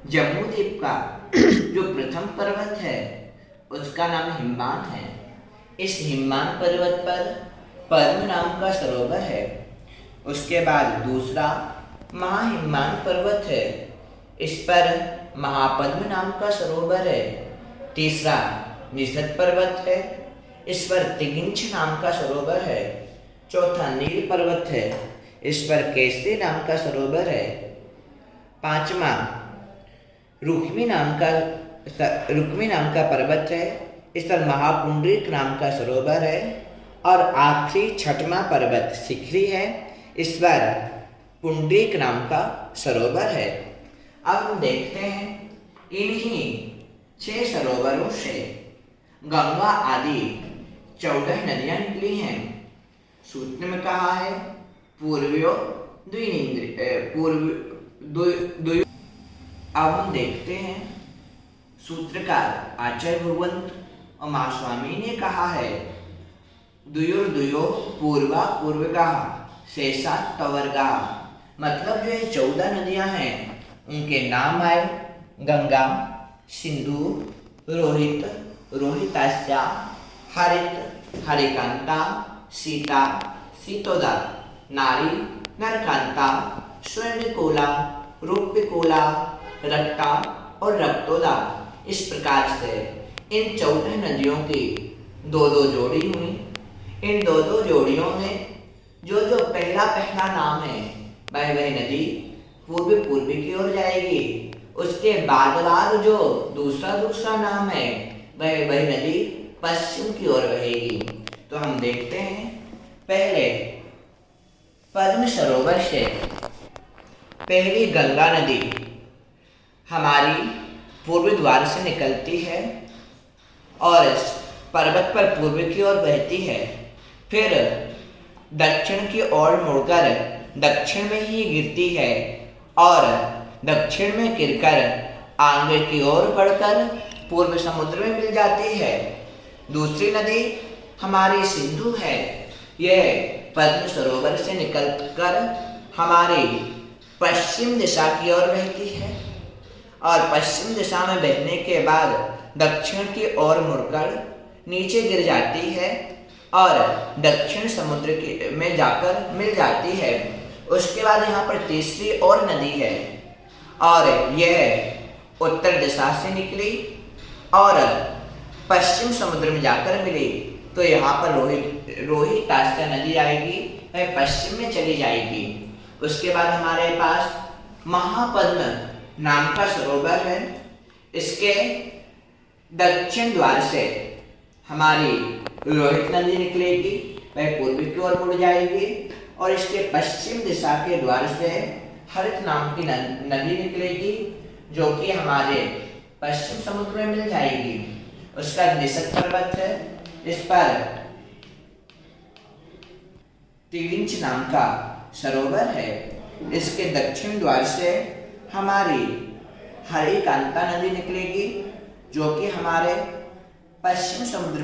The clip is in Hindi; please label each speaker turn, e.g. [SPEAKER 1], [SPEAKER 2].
[SPEAKER 1] जम्मू द्वीप का जो प्रथम पर्वत है उसका नाम हिमवान है। इस हिमवान पर्वत पर पद्म नाम का सरोवर है। उसके बाद दूसरा महाहिमवान पर्वत है, इस पर महापद्म नाम का सरोवर है। तीसरा निषद पर्वत है, इस पर तिगिंछ नाम का सरोवर है। चौथा नील पर्वत है, इस पर केसरी नाम का सरोवर है। पांचवा रुक्मी नाम का पर्वत है, इस पर महापुंडरीक नाम का सरोवर है। और आखिरी छठवां पर्वत सिखरी है, इस पर पुंडरीक नाम का सरोवर है। अब हम देखते हैं इन्हीं 6 सरोवरों से गंगा आदि 14 नदियां निकली हैं। सूत्र में कहा है पूर्वयो द्विनीन्द्रिय। अब हम देखते हैं सूत्रकार आचार्य भगवंत और महास्वामी ने कहा है द्वयोर्द्वयो पूर्वा पूर्वगा शेषा तवर्गा। मतलब जो ये 14 नदियां हैं उनके नाम आए गंगा, सिंधु, रोहित, रोहितास्या, हरित, हरिकांता, सीता, सीतोदा, नारी, नरकांता, स्वर्णिकोला, रूप्यकोला, रक्ता और रक्तोदा। इस प्रकार से इन 14 नदियों की 2-2 जोड़ी हुई। इन 2-2 जोड़ियों में जो पहला नाम है वह नदी पूर्वी की ओर जाएगी। उसके बाद जो दूसरा नाम है वह नदी पश्चिम की ओर बहेगी। तो हम देखते हैं पहले पद्म सरोवर से पहली गंगा नदी हमारी पूर्वी द्वार से निकलती है और पर्वत पर पूर्व की ओर बहती है। फिर दक्षिण की ओर मुड़कर दक्षिण में ही गिरती है और दक्षिण में गिरकर आगे की ओर बढ़कर पूर्व समुद्र में मिल जाती है। दूसरी नदी हमारी सिंधु है। यह पद्म सरोवर से निकलकर हमारी पश्चिम दिशा की ओर बहती है और पश्चिम दिशा में बहने के बाद दक्षिण की ओर मुड़कर नीचे गिर जाती है और दक्षिण समुद्र में जाकर मिल जाती है। उसके बाद यहाँ पर तीसरी और नदी है और यह उत्तर दिशा से निकली और पश्चिम समुद्र में जाकर मिली। तो यहाँ पर रोहितास्या नदी आएगी, वह पश्चिम में चली जाएगी। उसके बाद हमारे पास महापद्म नाम का सरोवर है। इसके दक्षिण द्वार से हमारी रोहित नदी निकलेगी, वह पूर्वी की ओर मुड़ जाएगी और इसके पश्चिम दिशा के द्वार से हरित नाम की नदी निकलेगी जो कि हमारे पश्चिम समुद्र में मिल जाएगी। उसका निषद पर्वत है, इस पर तिगिंछ नाम का सरोवर है। इसके दक्षिण द्वार से हमारी हरिकांता नदी निकलेगी जो कि हमारे पश्चिम समुद्र में